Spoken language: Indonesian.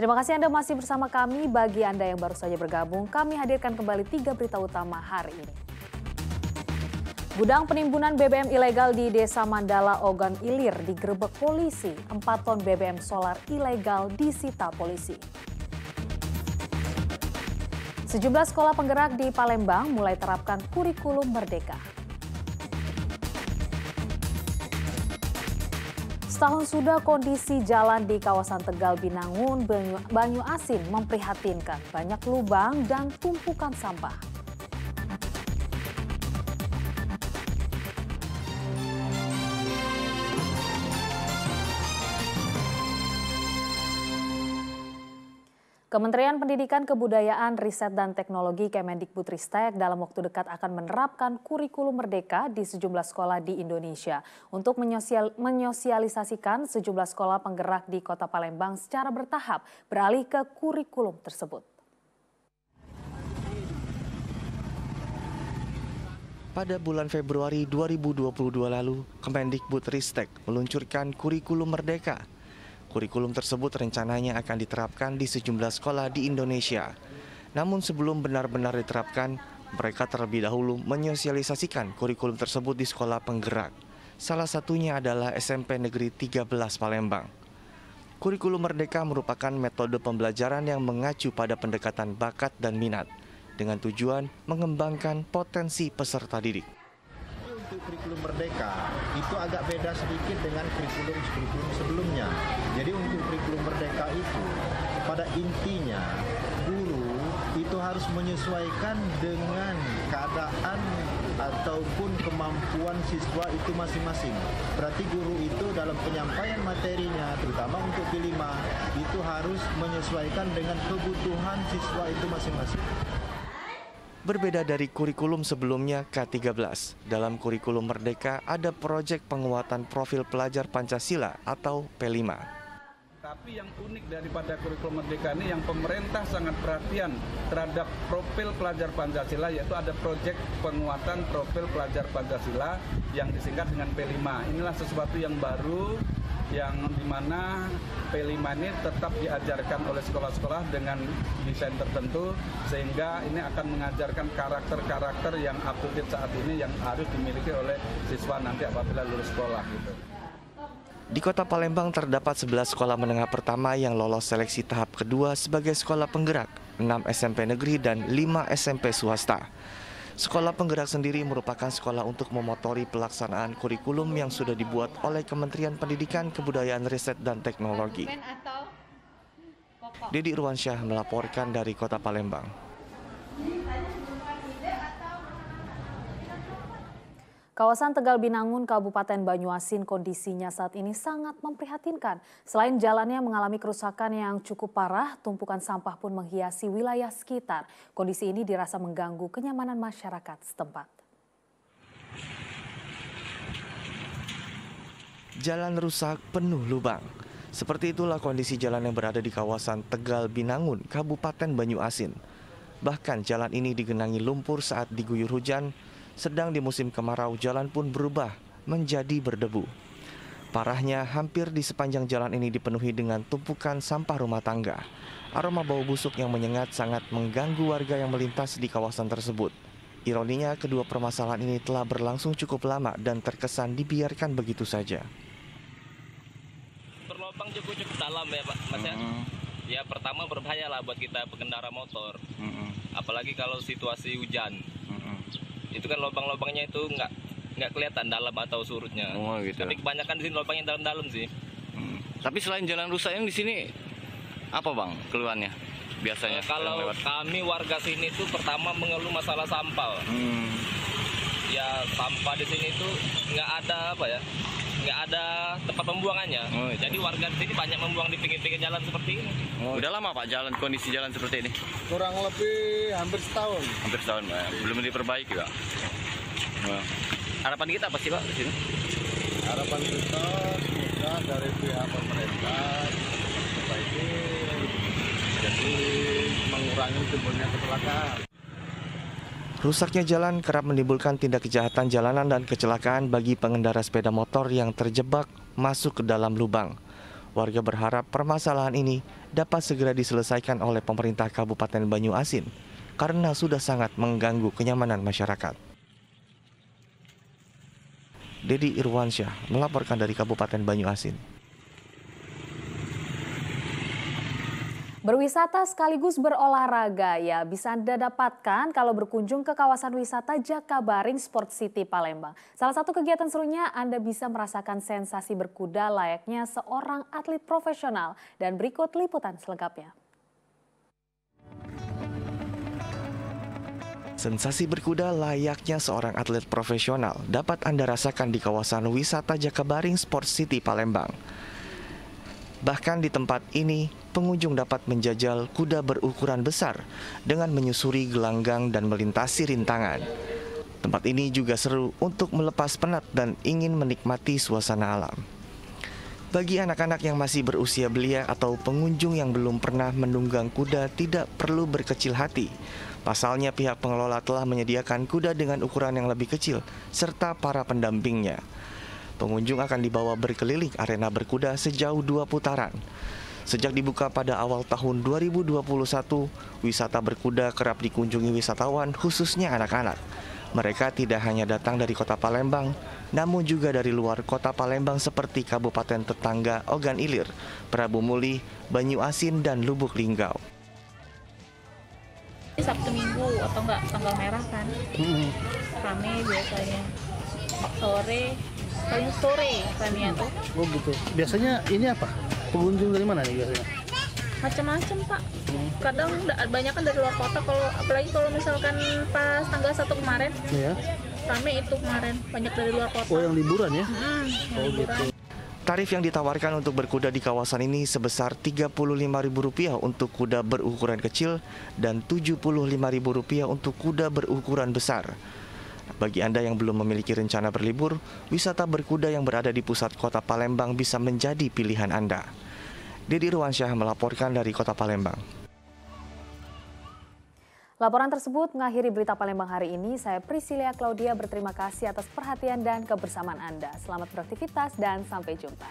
Terima kasih Anda masih bersama kami. Bagi Anda yang baru saja bergabung, kami hadirkan kembali 3 berita utama hari ini. Gudang penimbunan BBM ilegal di Desa Mandala, Ogan Ilir digerebek polisi. 4 ton BBM solar ilegal disita polisi. Sejumlah sekolah penggerak di Palembang mulai terapkan kurikulum merdeka. Setahun sudah kondisi jalan di kawasan Tegal Binangun, Banyuasin memprihatinkan. Banyak lubang dan tumpukan sampah. Kementerian Pendidikan, Kebudayaan, Riset, dan Teknologi Kemendikbudristek dalam waktu dekat akan menerapkan kurikulum merdeka di sejumlah sekolah di Indonesia untuk menyosialisasikan sejumlah sekolah penggerak di Kota Palembang secara bertahap beralih ke kurikulum tersebut. Pada bulan Februari 2022 lalu, Kemendikbudristek meluncurkan kurikulum merdeka. Kurikulum tersebut rencananya akan diterapkan di sejumlah sekolah di Indonesia. Namun sebelum benar-benar diterapkan, mereka terlebih dahulu menyosialisasikan kurikulum tersebut di sekolah penggerak. Salah satunya adalah SMP Negeri 13 Palembang. Kurikulum merdeka merupakan metode pembelajaran yang mengacu pada pendekatan bakat dan minat, dengan tujuan mengembangkan potensi peserta didik. Untuk kurikulum merdeka itu agak beda sedikit dengan kurikulum sebelumnya. Jadi untuk kurikulum merdeka itu pada intinya guru itu harus menyesuaikan dengan keadaan ataupun kemampuan siswa itu masing-masing. Berarti guru itu dalam penyampaian materinya terutama untuk P5 itu harus menyesuaikan dengan kebutuhan siswa itu masing-masing. Berbeda dari kurikulum sebelumnya K13, dalam kurikulum merdeka ada proyek penguatan profil pelajar Pancasila atau P5. Tapi yang unik daripada kurikulum merdeka ini yang pemerintah sangat perhatian terhadap profil pelajar Pancasila, yaitu ada proyek penguatan profil pelajar Pancasila yang disingkat dengan P5. Inilah sesuatu yang baru yang dimana P5 ini tetap diajarkan oleh sekolah-sekolah dengan desain tertentu sehingga ini akan mengajarkan karakter-karakter yang up to date saat ini yang harus dimiliki oleh siswa nanti apabila lulus sekolah gitu. Di Kota Palembang terdapat 11 sekolah menengah pertama yang lolos seleksi tahap kedua sebagai sekolah penggerak, 6 SMP negeri dan 5 SMP swasta. Sekolah penggerak sendiri merupakan sekolah untuk memotori pelaksanaan kurikulum yang sudah dibuat oleh Kementerian Pendidikan, Kebudayaan, Riset, dan Teknologi. Dedi Irwansyah melaporkan dari Kota Palembang. Kawasan Tegal Binangun, Kabupaten Banyuasin kondisinya saat ini sangat memprihatinkan. Selain jalannya mengalami kerusakan yang cukup parah, tumpukan sampah pun menghiasi wilayah sekitar. Kondisi ini dirasa mengganggu kenyamanan masyarakat setempat. Jalan rusak penuh lubang. Seperti itulah kondisi jalan yang berada di kawasan Tegal Binangun, Kabupaten Banyuasin. Bahkan jalan ini digenangi lumpur saat diguyur hujan. Sedang di musim kemarau, jalan pun berubah menjadi berdebu. Parahnya, hampir di sepanjang jalan ini dipenuhi dengan tumpukan sampah rumah tangga. Aroma bau busuk yang menyengat sangat mengganggu warga yang melintas di kawasan tersebut. Ironinya, kedua permasalahan ini telah berlangsung cukup lama dan terkesan dibiarkan begitu saja. Berlubang cukup dalam ya Pak, Mas ya. Ya pertama berbahaya lah buat kita pengendara motor. Apalagi kalau situasi hujan. Itu kan lubang-lubangnya itu nggak kelihatan dalam atau surutnya. Oh gitu. Tapi kebanyakan di sini lubangnya dalam-dalam sih. Tapi selain jalan rusak yang di sini apa Bang keluhannya biasanya? Kalau kami warga sini tuh pertama mengeluh masalah sampah. Ya sampah di sini tuh nggak ada nggak ada tempat pembuangannya. Jadi warga di sini banyak membuang di pinggir-pinggir jalan seperti ini. Udah lama Pak kondisi jalan seperti ini? Kurang lebih hampir setahun. Hampir setahun Pak. Belum diperbaiki Pak. Harapan kita apa sih Pak di sini? Harapan kita semoga dari pihak pemerintah memperbaiki jadi mengurangi timbulnya kecelakaan. Rusaknya jalan kerap menimbulkan tindak kejahatan jalanan dan kecelakaan bagi pengendara sepeda motor yang terjebak masuk ke dalam lubang. Warga berharap permasalahan ini dapat segera diselesaikan oleh pemerintah Kabupaten Banyuasin karena sudah sangat mengganggu kenyamanan masyarakat. Dedi Irwansyah melaporkan dari Kabupaten Banyuasin. Berwisata sekaligus berolahraga ya bisa Anda dapatkan kalau berkunjung ke kawasan wisata Jakabaring Sport City Palembang. Salah satu kegiatan serunya Anda bisa merasakan sensasi berkuda layaknya seorang atlet profesional. Dan berikut liputan selengkapnya. Sensasi berkuda layaknya seorang atlet profesional dapat Anda rasakan di kawasan wisata Jakabaring Sport City Palembang. Bahkan di tempat ini, pengunjung dapat menjajal kuda berukuran besar dengan menyusuri gelanggang dan melintasi rintangan. Tempat ini juga seru untuk melepas penat dan ingin menikmati suasana alam. Bagi anak-anak yang masih berusia belia atau pengunjung yang belum pernah menunggang kuda tidak perlu berkecil hati. Pasalnya pihak pengelola telah menyediakan kuda dengan ukuran yang lebih kecil serta para pendampingnya. Pengunjung akan dibawa berkeliling arena berkuda sejauh 2 putaran. Sejak dibuka pada awal tahun 2021, wisata berkuda kerap dikunjungi wisatawan khususnya anak-anak. Mereka tidak hanya datang dari kota Palembang, namun juga dari luar kota Palembang seperti kabupaten tetangga Ogan Ilir, Prabu Muli, Banyuasin, dan Lubuk Linggau. Sabtu Minggu atau enggak tanggal merah kan, rame biasanya. Paling sore ramenya tuh. Oh gitu. Biasanya ini apa? Pengunjung dari mana nih biasanya? Macam-macam Pak. Kadang banyak kan dari luar kota. Apalagi kalau misalkan pas tanggal 1 kemarin, Ya. rame itu kemarin banyak dari luar kota. Oh yang liburan ya? Yang liburan. Tarif yang ditawarkan untuk berkuda di kawasan ini sebesar Rp35.000 untuk kuda berukuran kecil dan Rp75.000 untuk kuda berukuran besar. Bagi Anda yang belum memiliki rencana berlibur, wisata berkuda yang berada di pusat kota Palembang bisa menjadi pilihan Anda. Dedi Irwansyah melaporkan dari kota Palembang. Laporan tersebut mengakhiri berita Palembang hari ini. Saya Priscilia Claudia berterima kasih atas perhatian dan kebersamaan Anda. Selamat beraktivitas dan sampai jumpa.